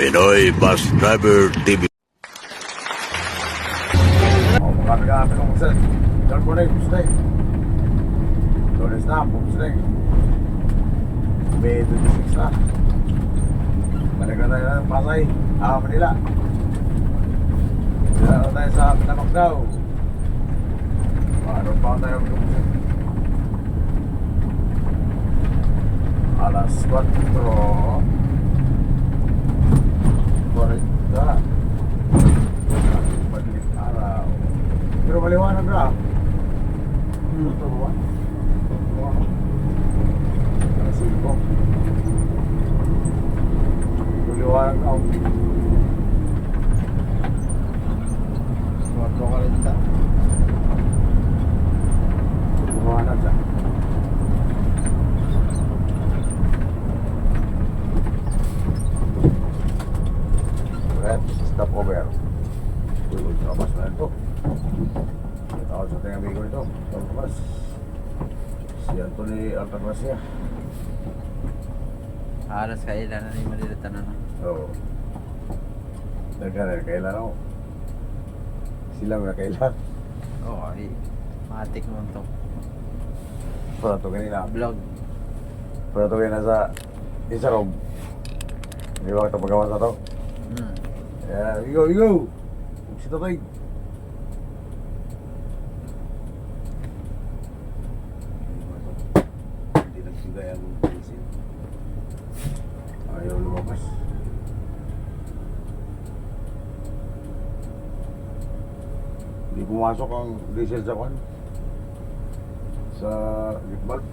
Pinoy Bus Driver TV. Marami ng musa. Diyan mo na yung musa. Dones na, musa. May 26 na. Balik na tayo ng Pasay. Manila. Dila na tayo sa Pinamagdaw. Paano pa tayo magkamusa? Alas 4. 40. Madilim araw. Pero maliwanag na. Ito ba? Alas 5. Maliwanag na. Suwag ko ka rin ito. Maliwanag na. Stop over. Tulog sa kabas na ito. Ito ako sa ating amigo ito. Ito ang kabas. Si Anthony Altagracia. Alas kailan na ni malilitan na no? Oo. Nagkana, kailan ako. Sila mo na kailan. Oo, ay matik mo ito. Para ito kanina. Vlog. Para ito kanina sa Instagram. Hindi ba ito pagkawas na ito? Yeah, we go! Sito tayo. Hindi nagsugay ang prinsip. Ayaw lumabas. Hindi pumasok ang diesel sa kwan. Sa leak valve.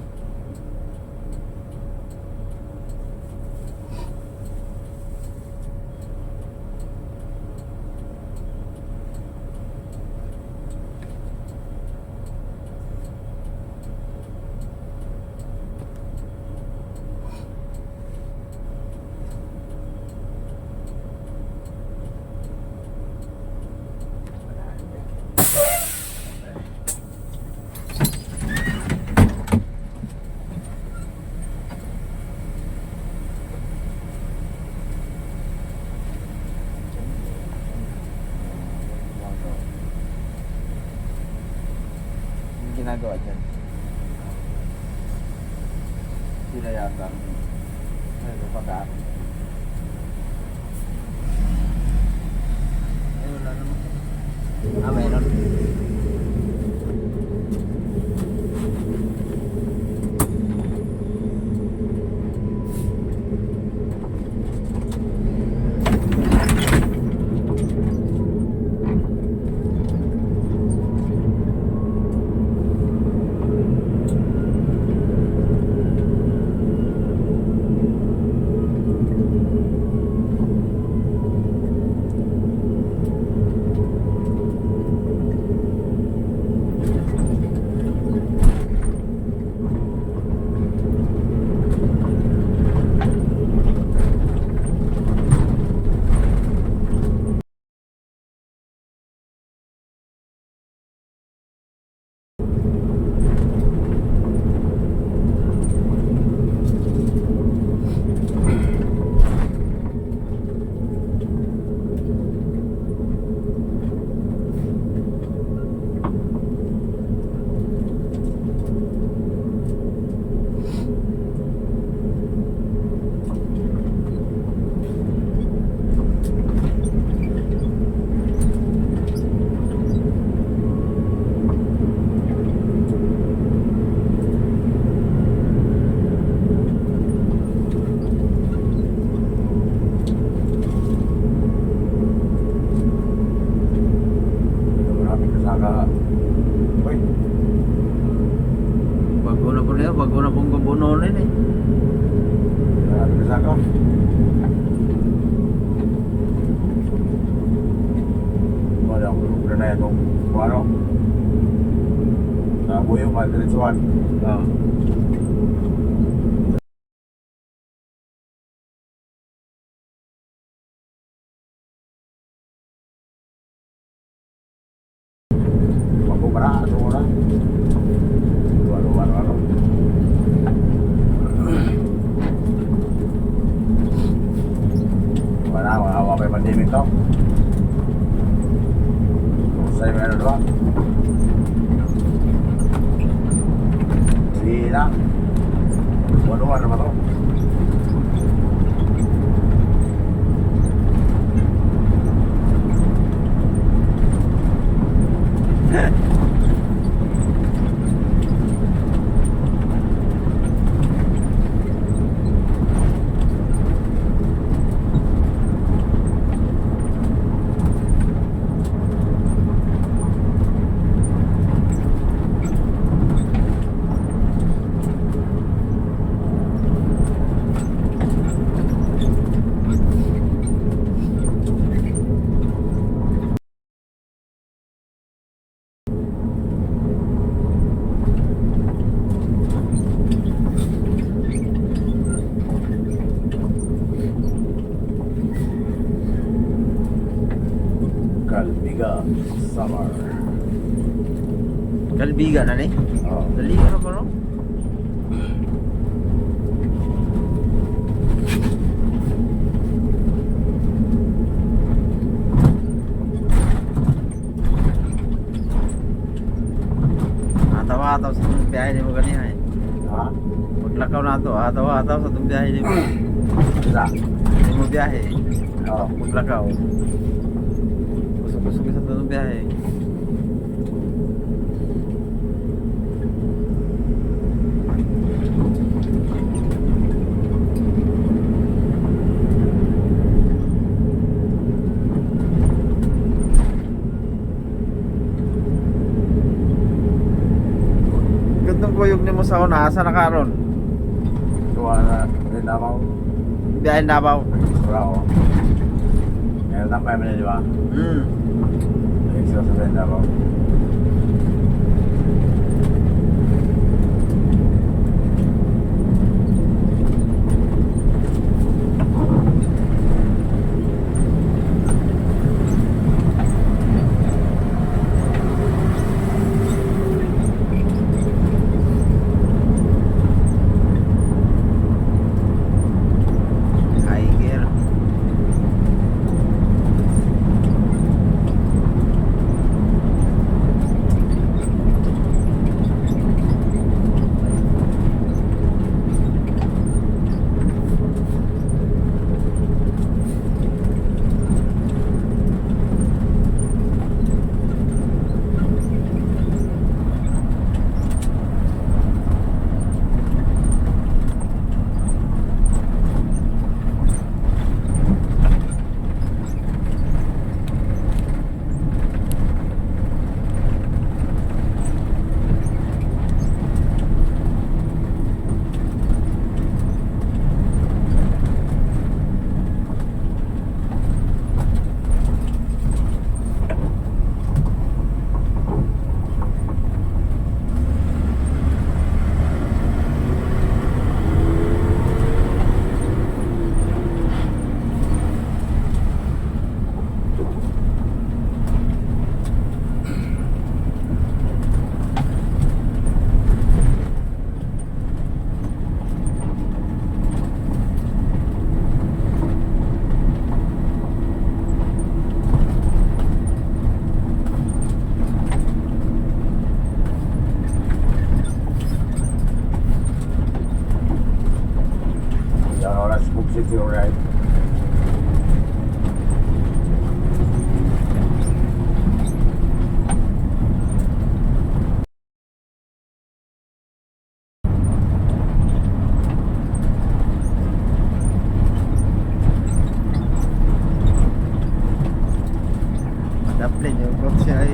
Ginagawa dyan. Sila yata. Ano pa ka? Ay, wala naman. Mayroon. Wag ko na pong gubunonin eh. Marami ka saka. Wala akong lugar na itong ano. Sa buhay yung madiretsuhan. Oo. Magkubara, ano na. Walo. Wala. pandemic to. Sa'yo meron ba? Hindi na. Buwan-buwan naman to. Kalbiga Summer. Kalbiga na ni. Oh. Dali ka na ba no? Atawa-ataw sa itong biyahe ni mo ganiha eh. Ha? Maglakaw na ito, atawa-ataw sa itong biyahe ni mo. Isa. Hindi mo biyahe. Oh. Maglakaw. Busog-busog sa itong biyahe. Gandong kuyog ni mo sa una, asa na karon? Tuwa na rin naman. Biyahe Davao. Wala ko. Meron na pa di ba? Extra sa rin naman. Tiger. Yan oras, Book City, alright. Daplin yung kotse ay.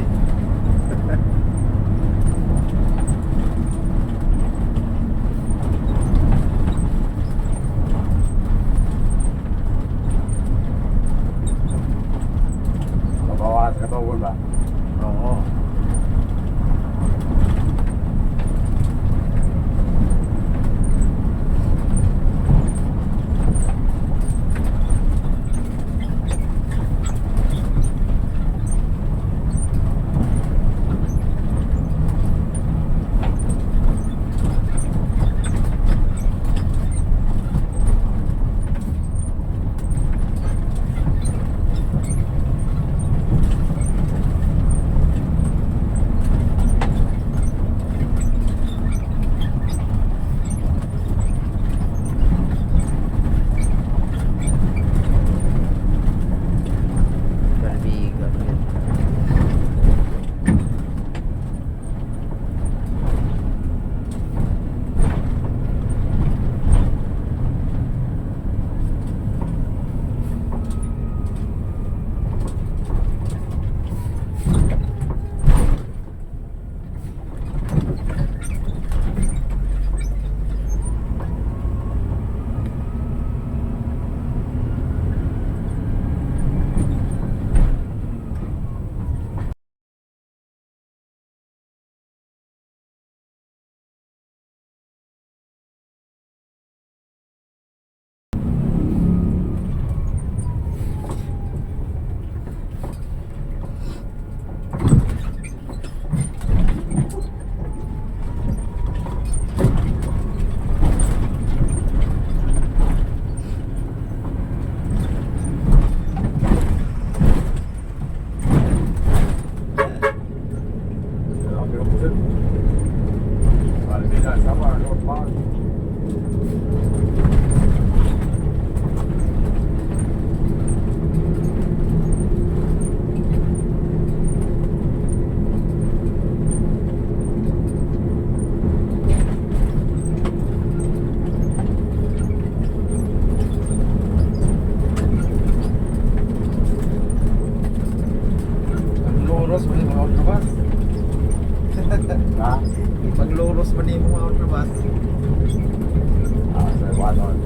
kinabukasan.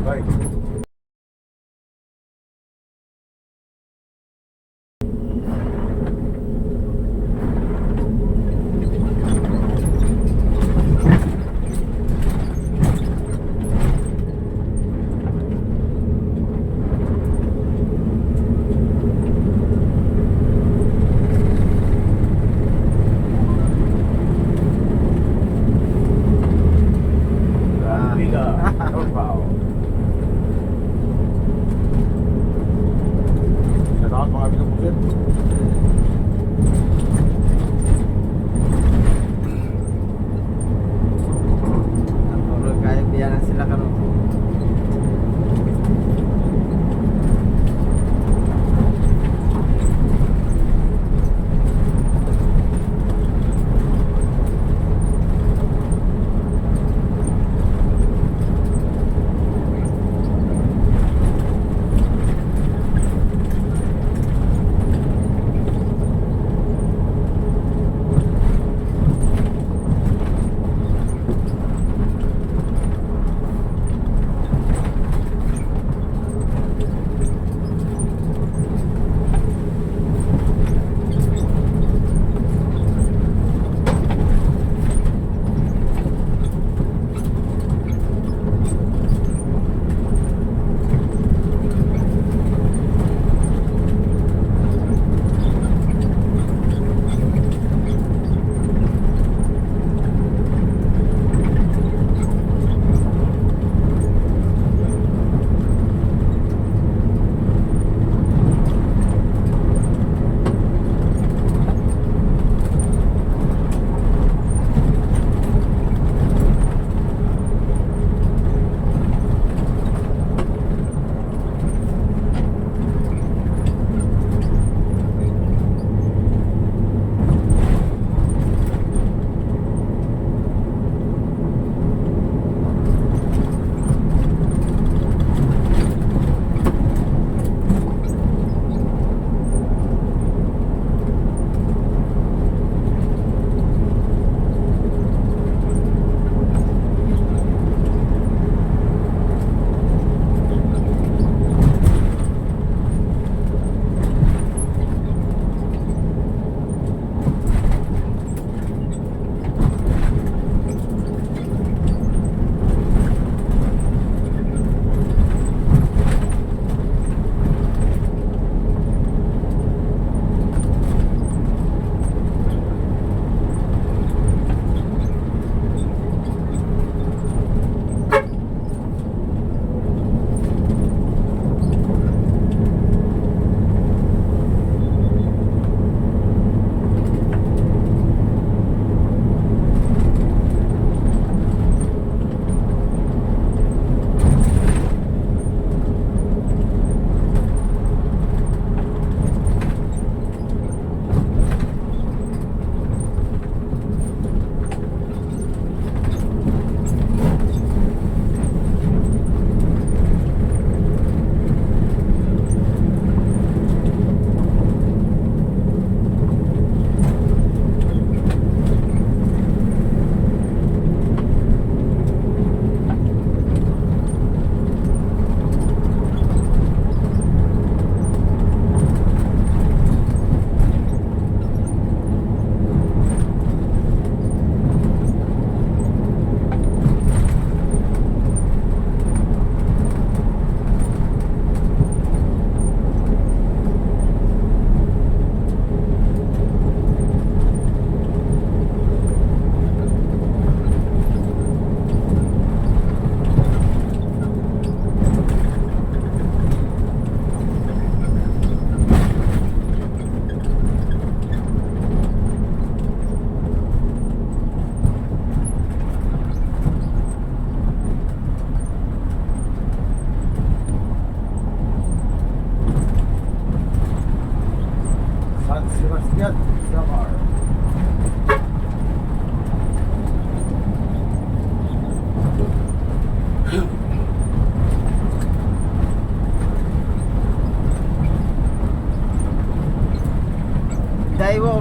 Okay.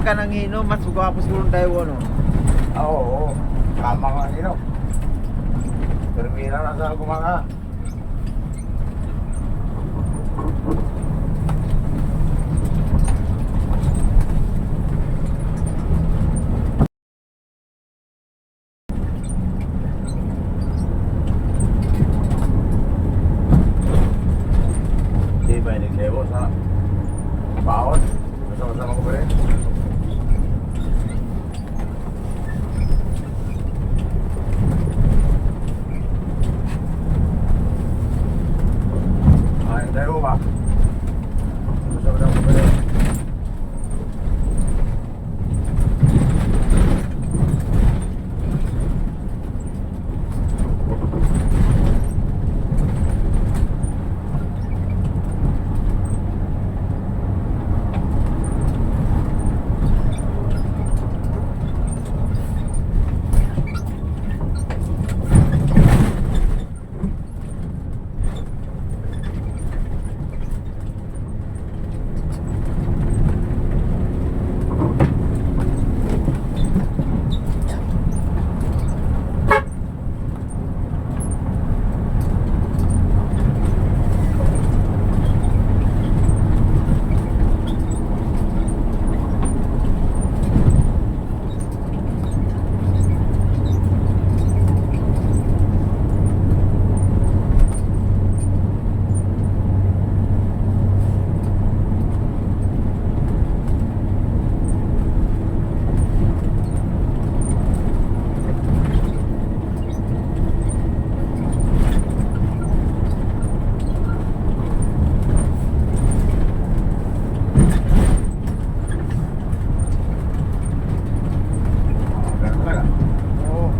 huwag ka nang inom, mas gwapo siguro tayo, ano? Oo. Tama nga nino. Termina na sa kumanga. Di ba naglewo sa baon? Masama-sama ko pa rin. Ay, tayo ba? Masama-sama ko pa rin. Ganun talaga. Oo.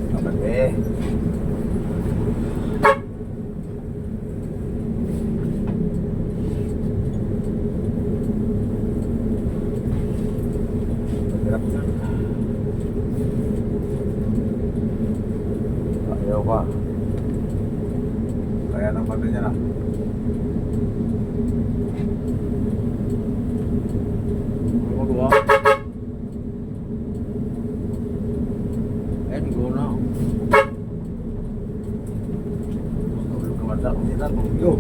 Kapatid. Hirap na. Ayaw pa. Kaya nang pati niya na. Ako dua. Eh, di ko na. Tulog ka man sa kusina. Yo.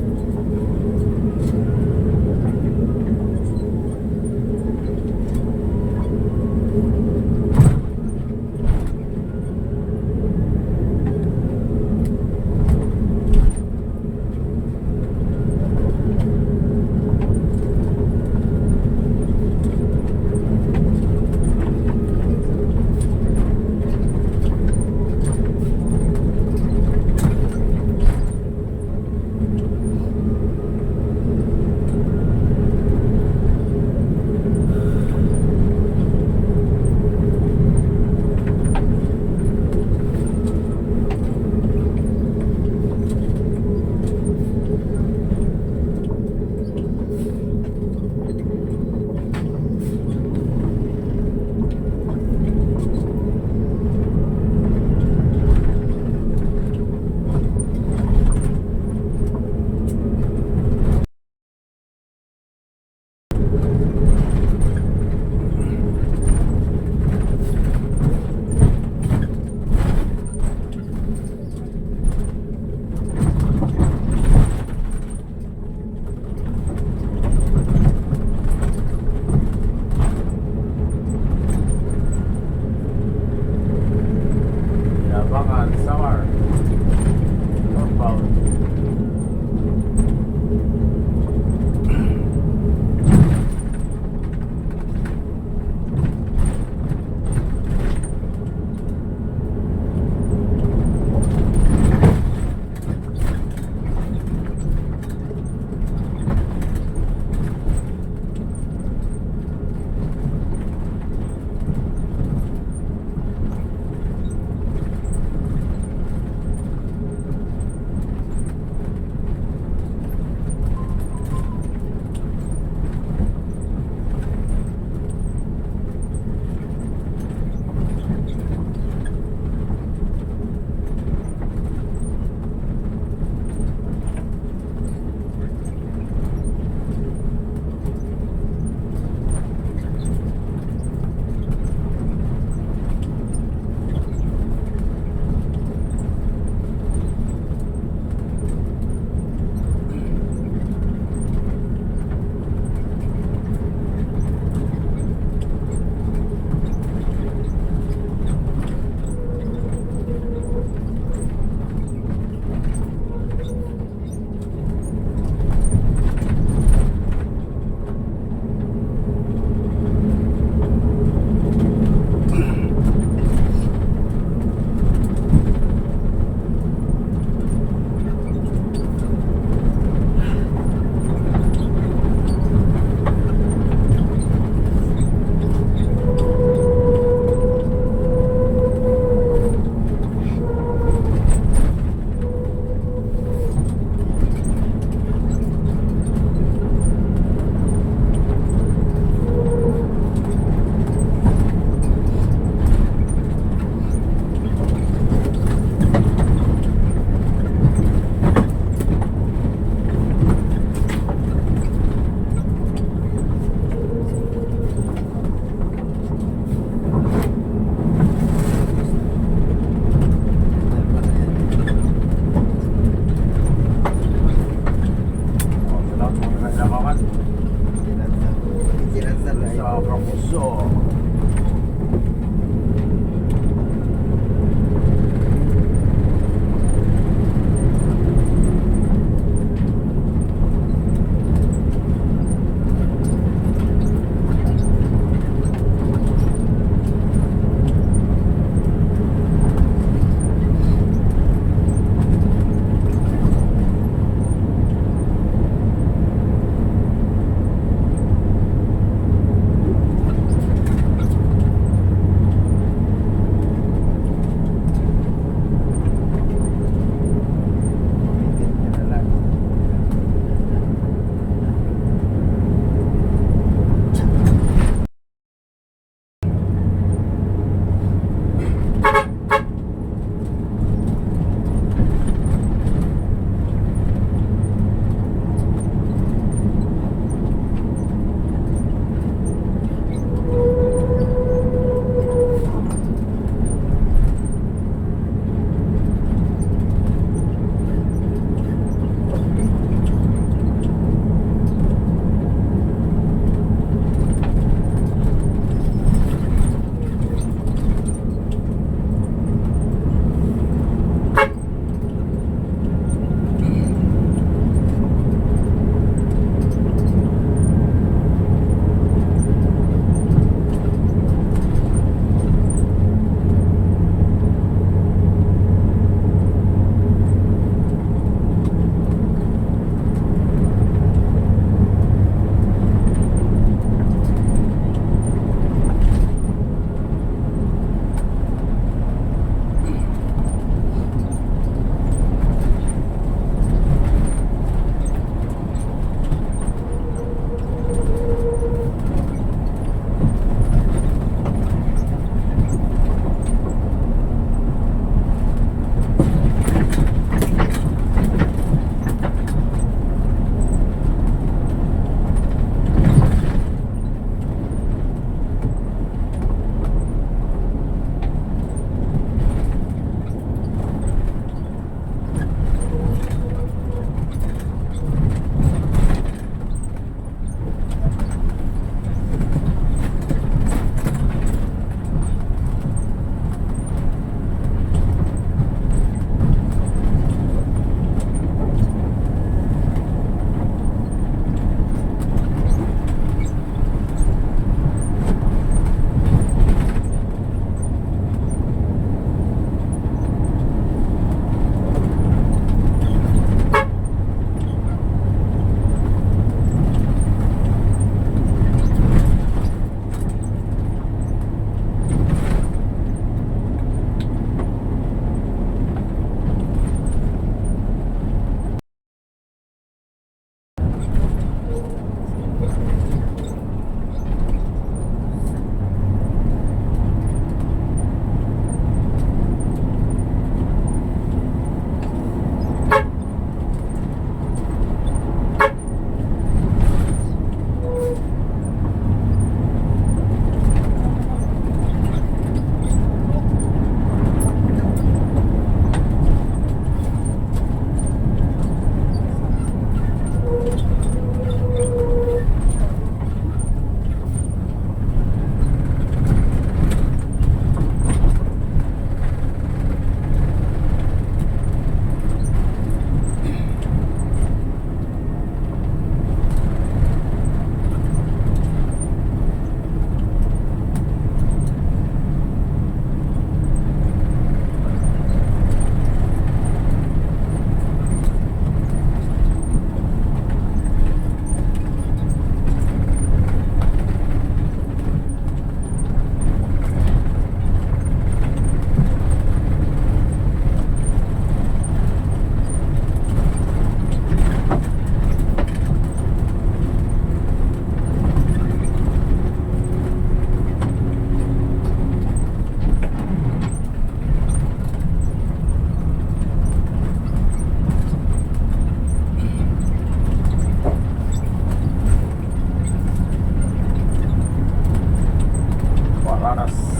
mga kapuso.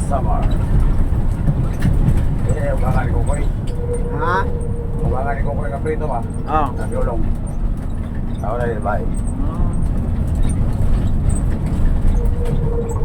Samar. Ubangan ni Kukoy. Ha? Ubangan ni Kukoy ng prito ba? Oo. Nagulong. Tao na yun, bye. Oh.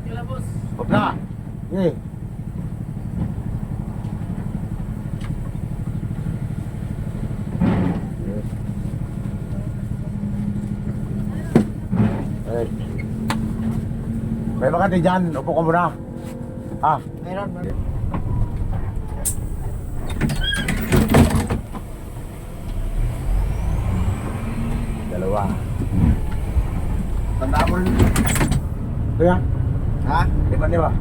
Huwag na. Eh. Eh. May makati dyan. Upo ka muna. Ah. Meron. Dalawa. Tandaan mo rin. Kuya, Ha? liman niya ba?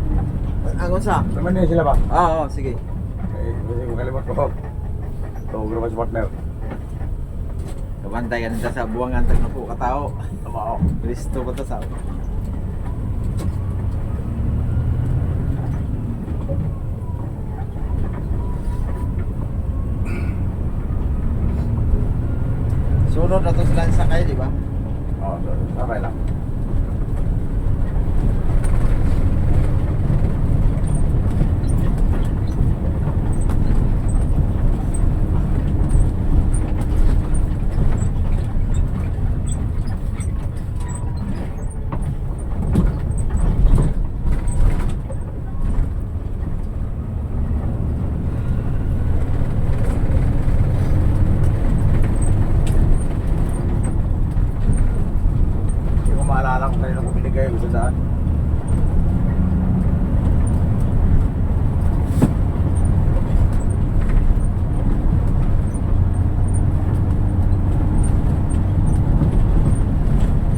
Ang unsa? Liman niya sila ba? Oo, sige. Eh, kasi kung kalimot ko. Ito, grupo sa partner. Kabantay ka nito sa buwangan tag na po katao. Tama ako. Listo ko to sa sunod na to sila sakay, di ba? Oo, sabay lang. Hindi ko maalala kung kanino ko binigay ko sa daan.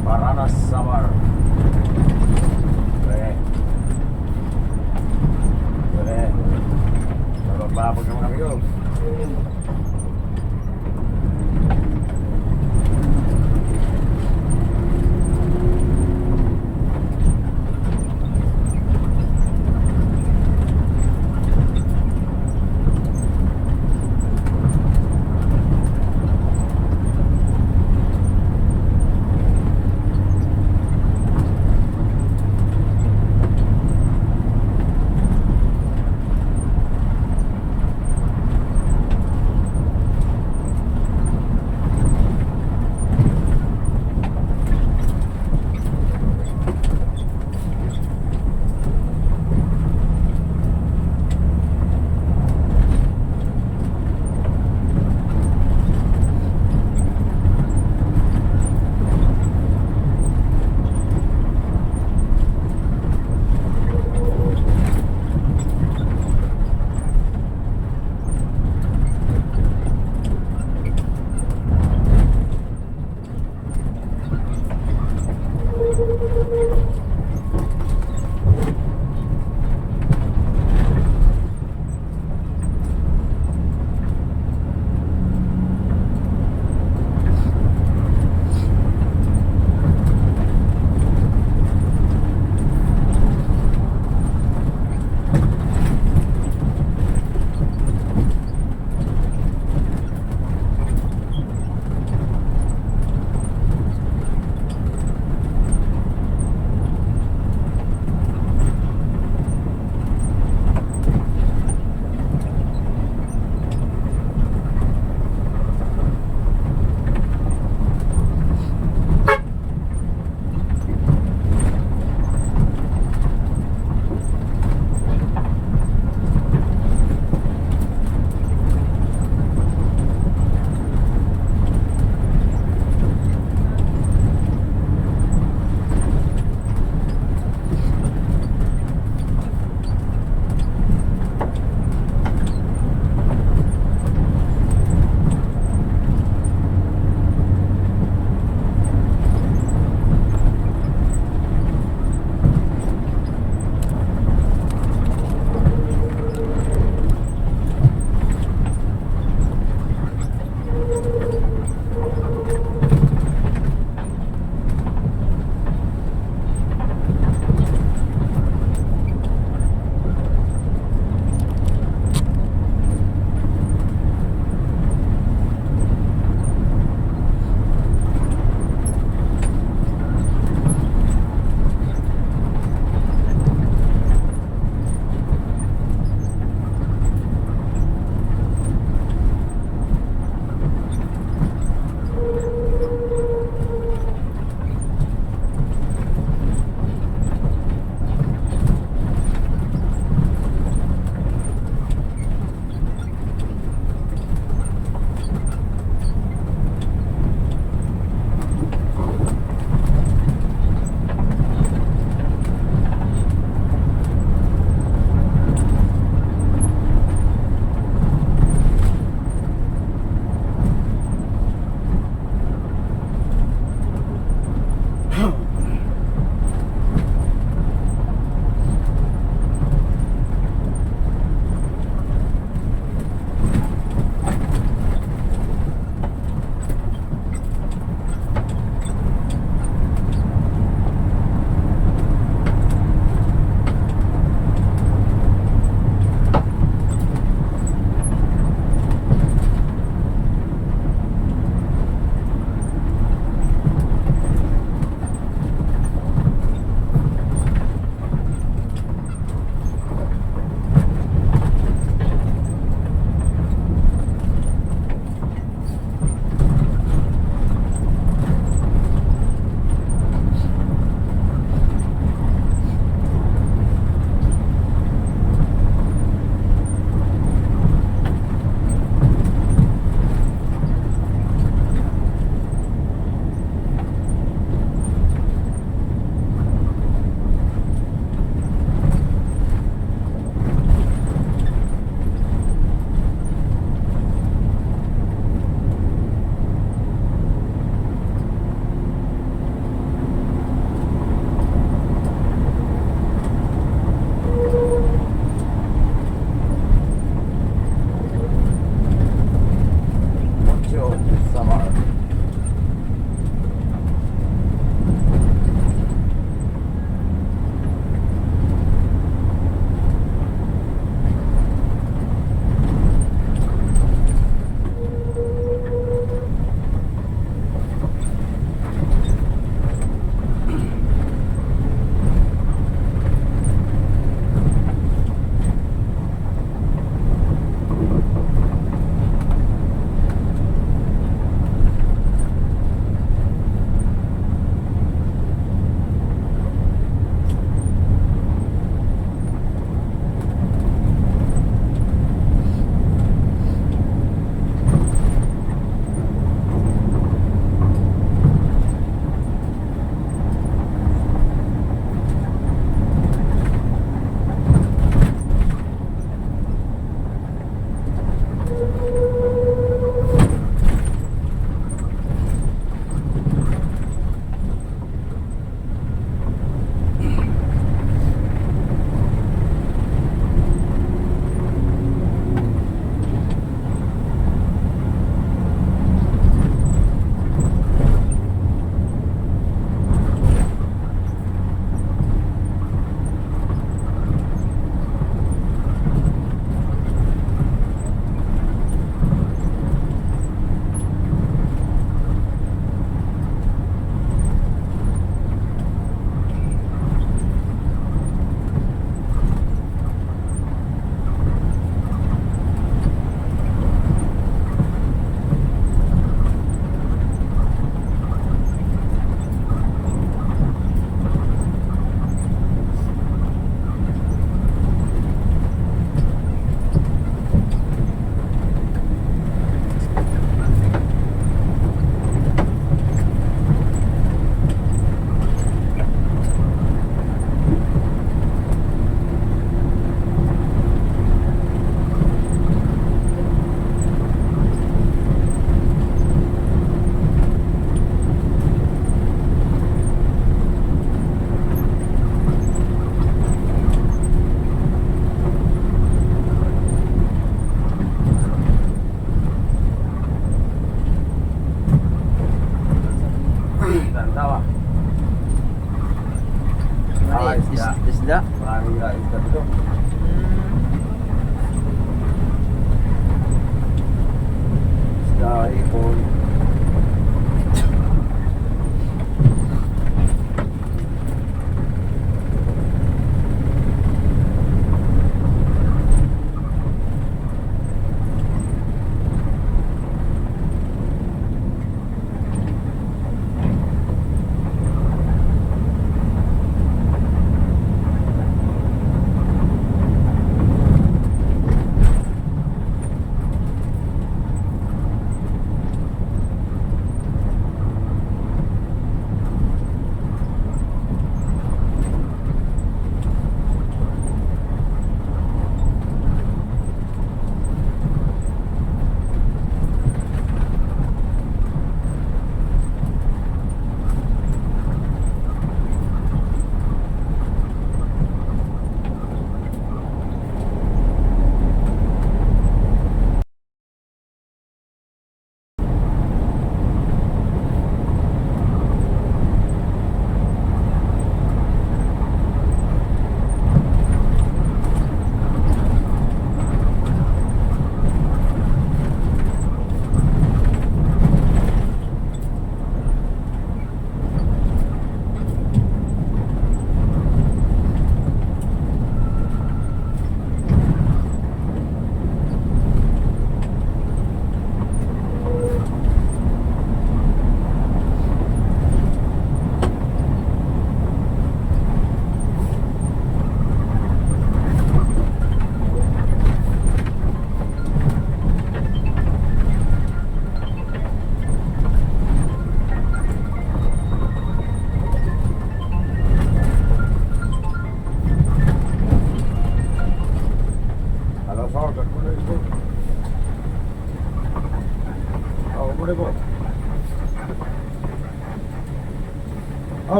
Paranas Samar. Okay. Okay. Magbabag naman kami yun.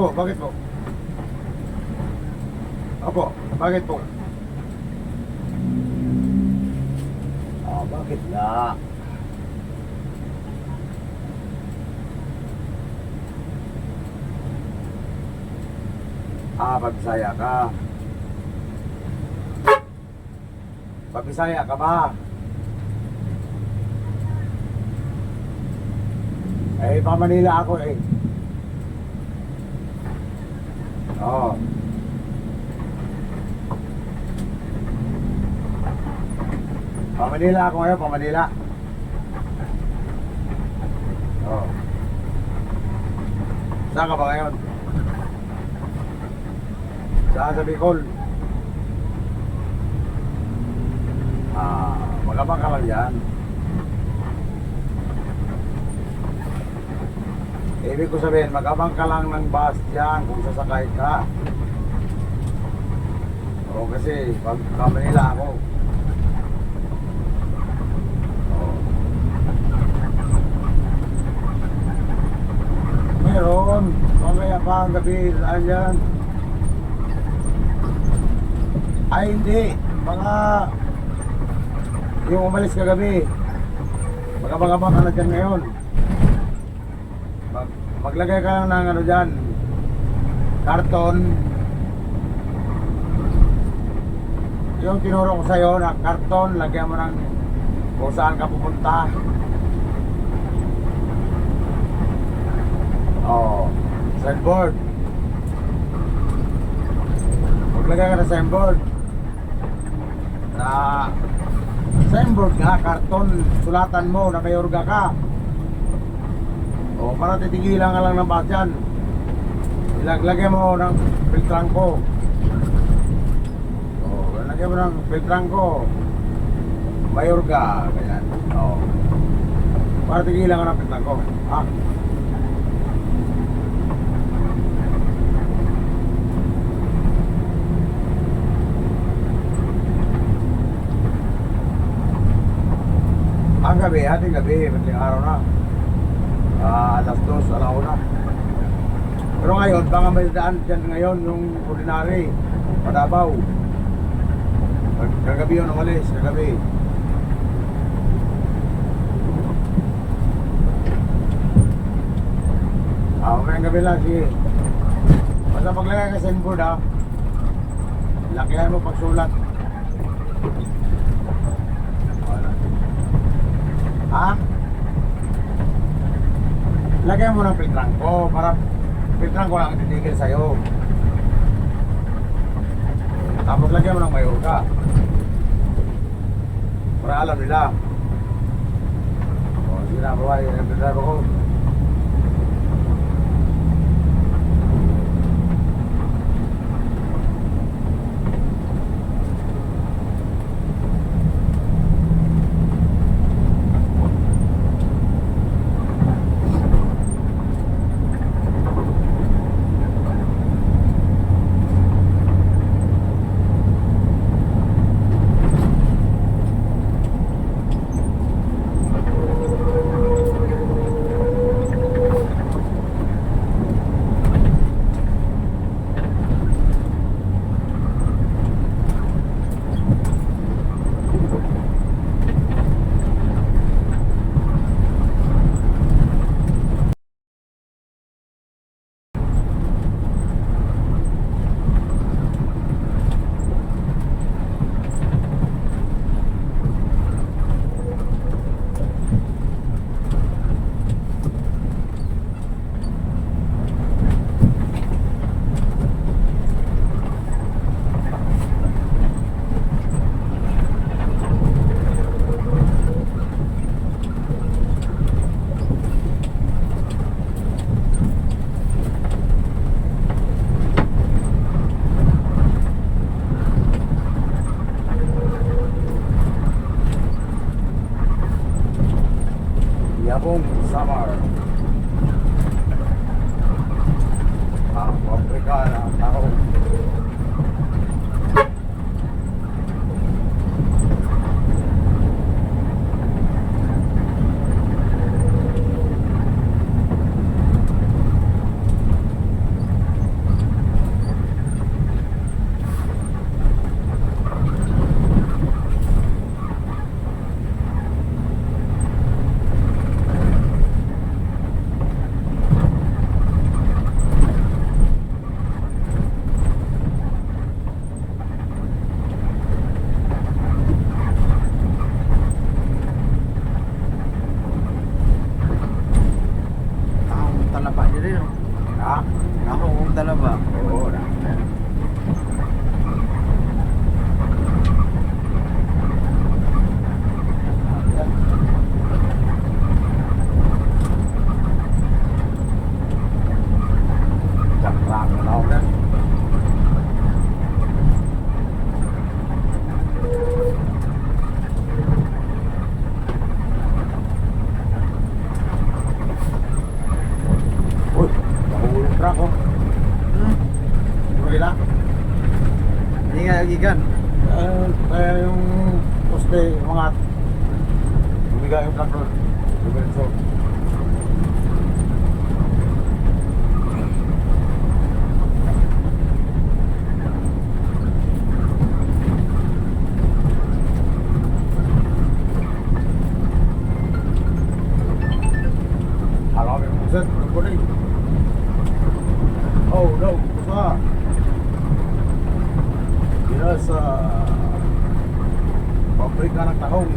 Opo, bakit po? Opo, bakit po? Bakit nga? Pagbisaya ka. Pagbisaya ka ba? Pa Manila ako eh. Oo. Pa Manila ako ngayon, pa Manila. Oo. Saan ka ba ngayon? Saan sa Bicol? Magabang ka lang yan. Ibig ko sabihin, magabang ka lang ng bus dyan kung sasakay ka. Oo, kasi pag Manila ako. Oo. Meron, mamaya pa ang gabi, saan yan? Ay hindi, mga yung umalis kagabi. Magabang-abang ka na dyan ngayon. Maglagay ka lang ng ano dyan, karton. Yung tinuro ko sa'yo na karton, lagyan mo ng kung saan ka pupunta. Signboard. Maglagay ka ng signboard. Signboard nga, karton, sulatan mo na may orga ka. Para titigilan ka lang ng bus dyan. Lagyan mo ng filtrangko. Lagyan mo ng filtrangko. May orga, ganyan. Para tigilan ka ng filtrangko. Ang gabi, ating gabi, madaling araw na. Alas 2, alauna. Pero ngayon, baka may daan dyan ngayon yung ordinary, Padabaw. Kagabi yun umalis, kagabi. Mamayang gabi lang, sige. Basta paglagay ka sa signboard lakihan mo pagsulat. Lagyan mo ng filtrangko para filtrangko lang ang titigil sa'yo. Tapos lagyan mo ng mayor ka para alam nila. Sige na, baway, nag-drive ako. Yabong Samar. Paprika na tao. Kaya yung poste, mga bumigay yung truck road. Diretso. Alam mo yung set, yung kuning. Oh no, basta. Dito sa pabrika ng tahong.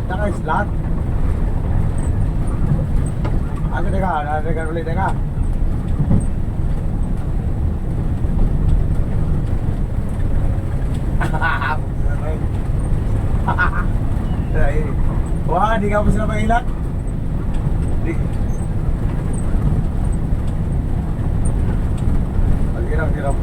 Naka-slot. Ano teka ulit teka. Wah, di ka pa sila mailat? Di. Hirap.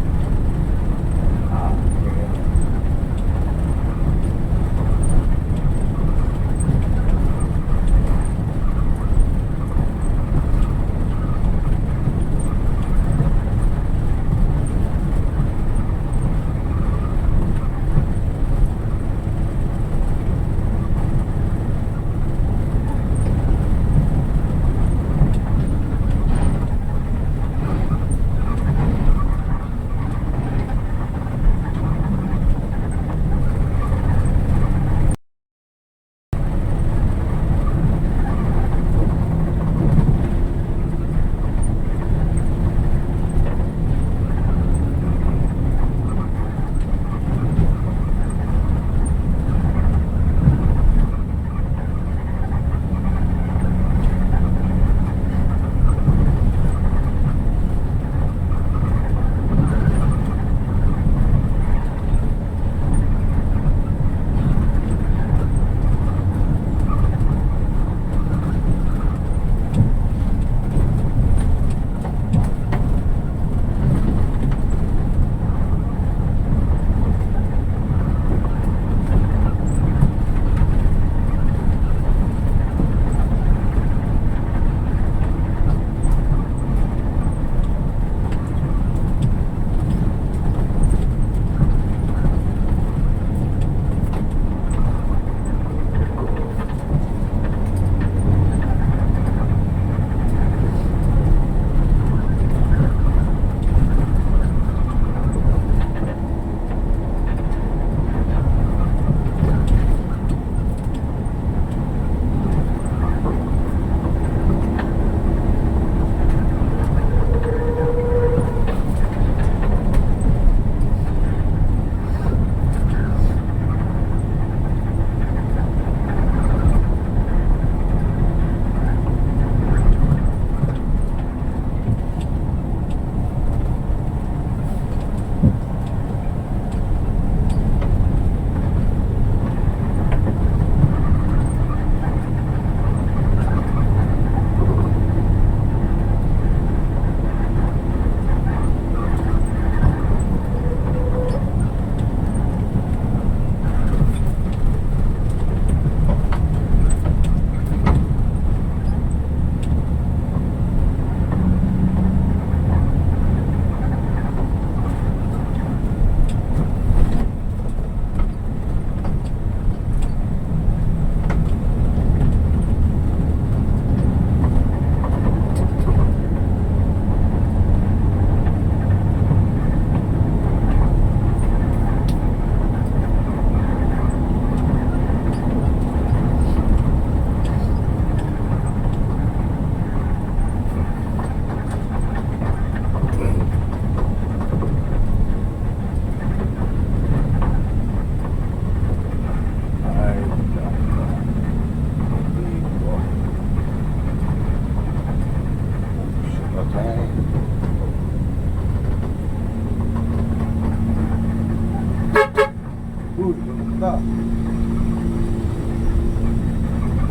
Okay.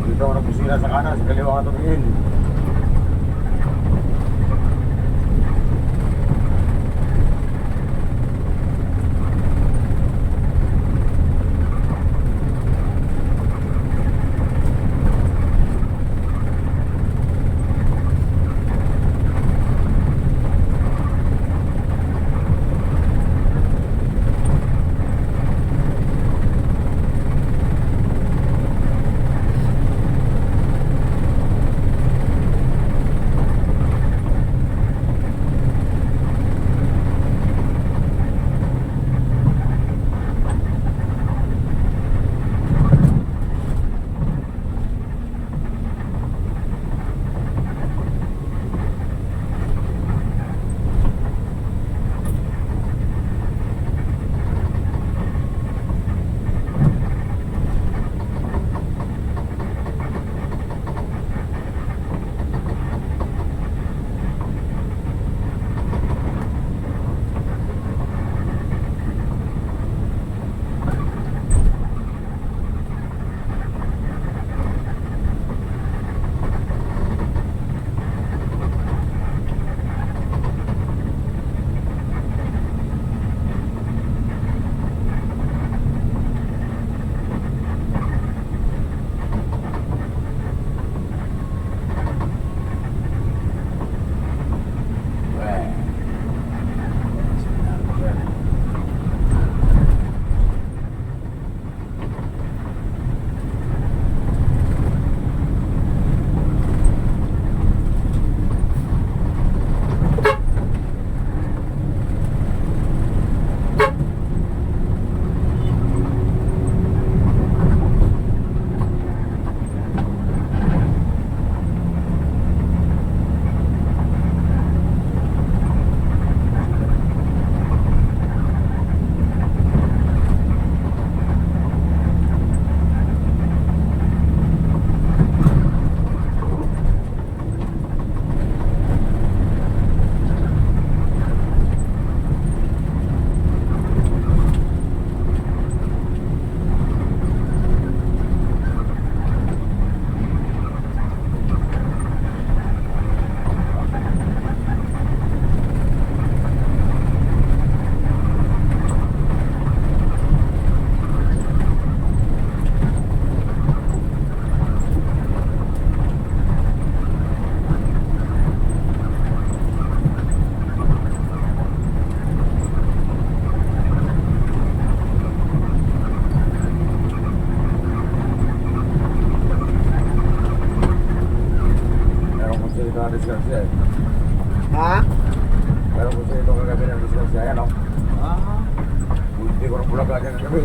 Dito ako nagpusira sa kanan, sa kaliwa ka tumingin. kagabi ng disgrasya yan, no? Ah, Hindi ko ng bulaga dyan kagabi.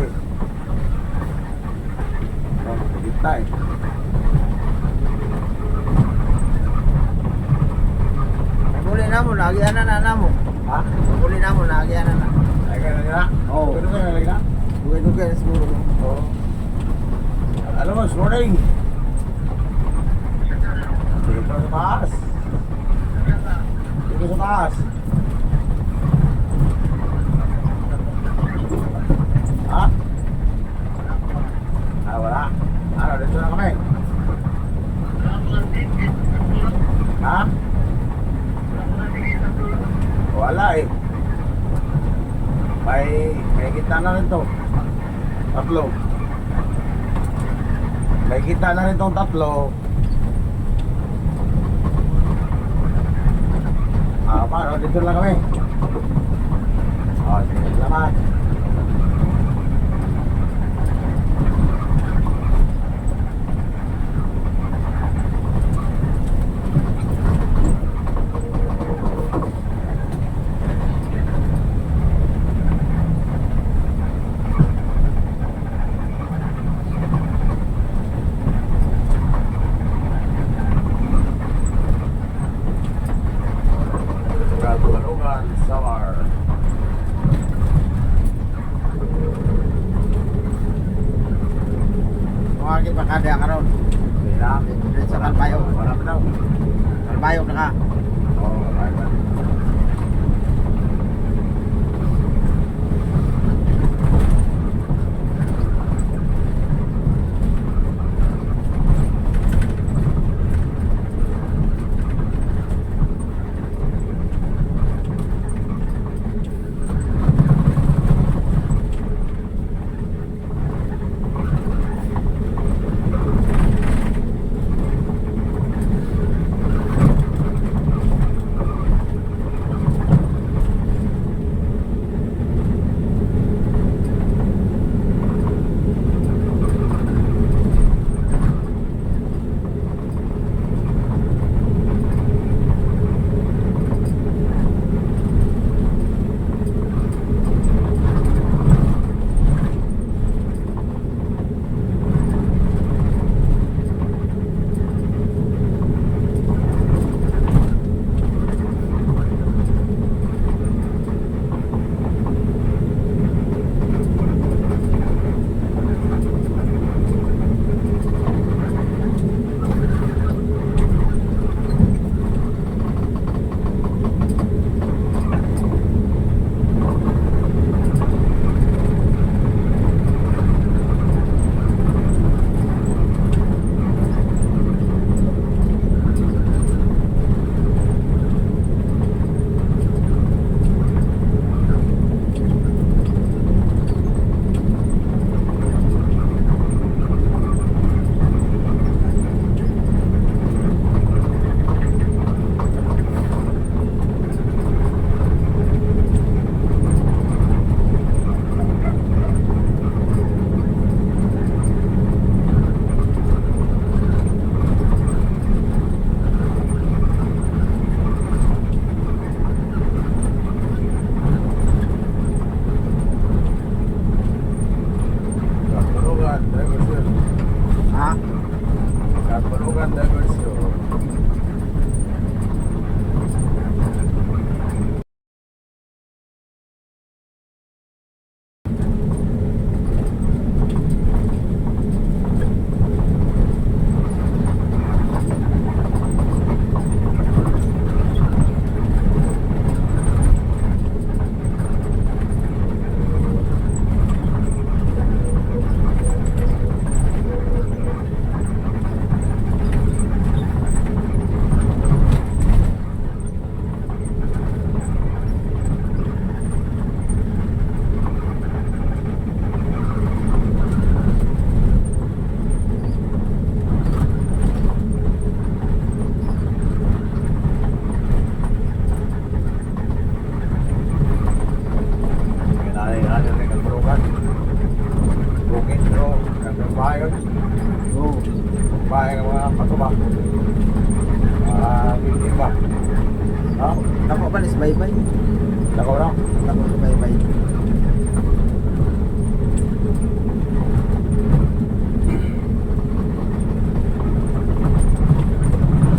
No, gitna eh. huli na mo, nagian na mo. Ha? Huli na mo, nagian na. Ay, kaya na. Oo. Ito kayo nalagay na? Dugay-dugay na siguro. Oo. Alam mo, morning. Dito sa taas. Dito sa taas. Ha? Ah, wala. Ano, dito na kami. Ha? Wala eh. May kita na rin to. Tatlo. May kita na rin tong tatlo. Ah, paano? Dito lang kami. Ah, sige, salamat. Kalungan, Samar. Tumagi pa ka diya karon. Wala. Dito sa Kalbayo. Wala pa daw. Kalbayo na ka. Oo, wala pa. bahay ng mga patubak. Hindi ba? Ha? Dako ba nis baybay? Nako na. ano? Tapos bye-bye.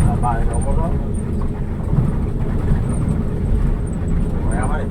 Napain ako no? Kaya ka eh.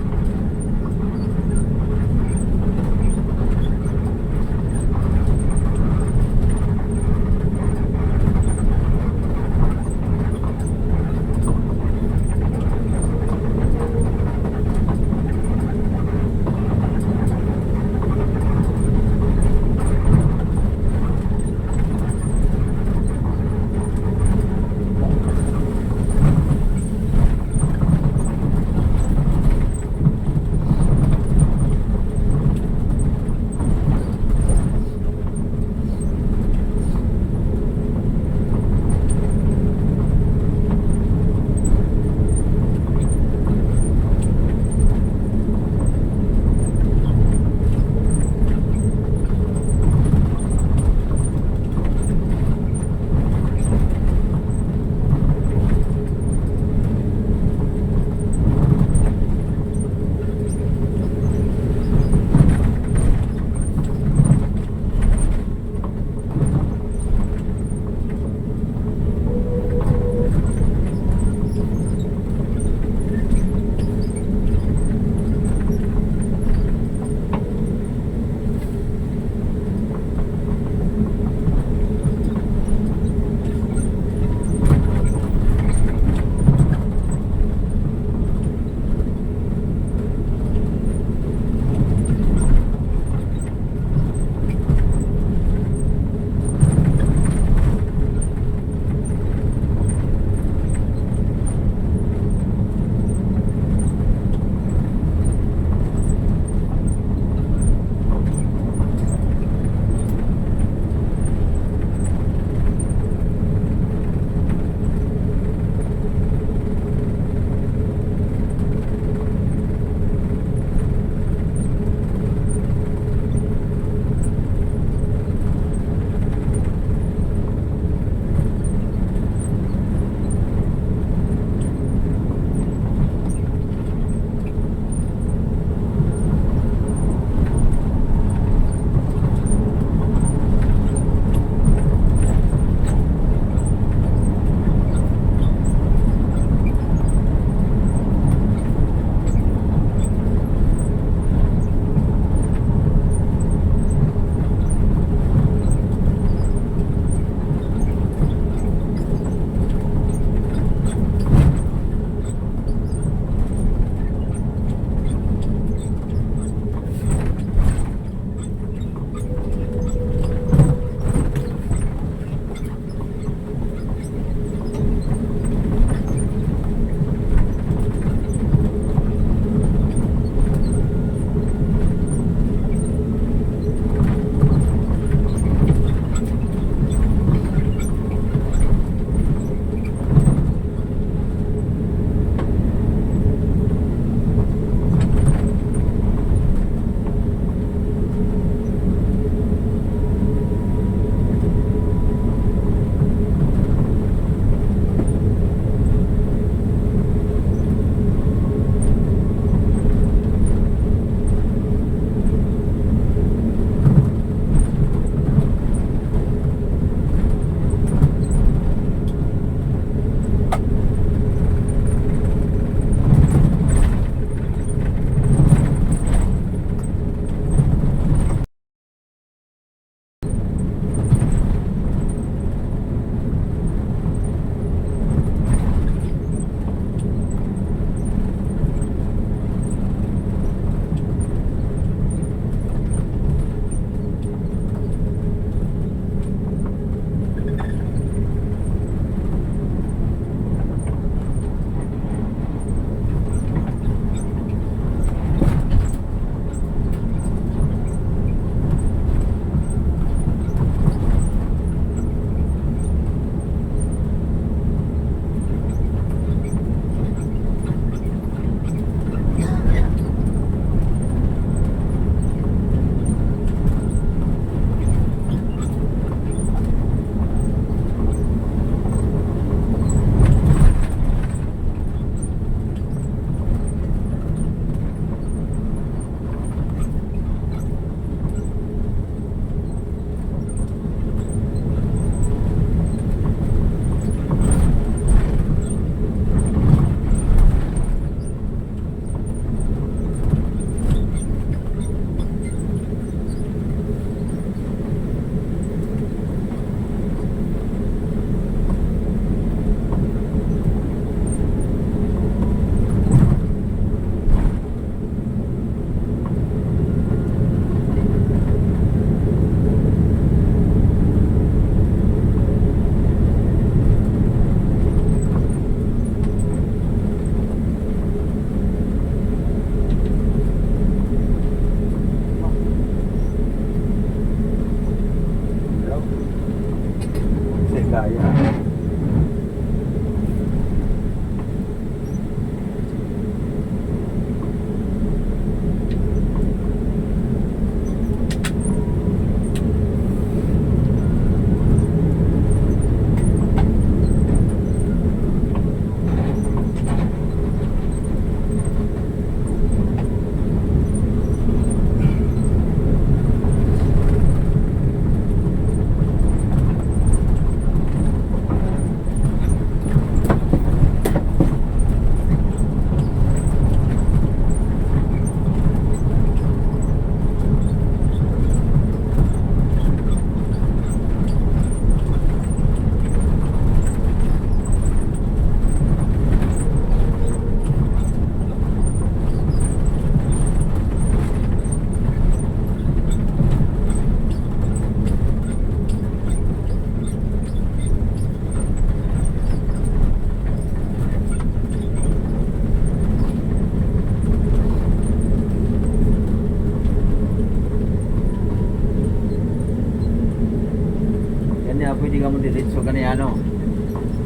diretso ka niya, ano?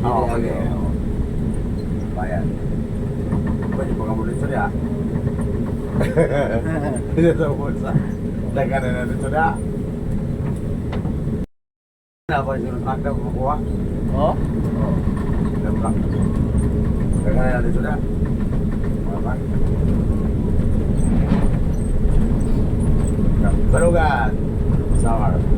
Oo, Hindi, okay. ano. Bayan. Pwede pa ka muli sa niya. Hindi sa bulsa. Teka na dito na. Ano ba yung sunod handa ko makuha? Oh? Oo. Lempak. Teka na dito na. Apa? Balugan. Sawar.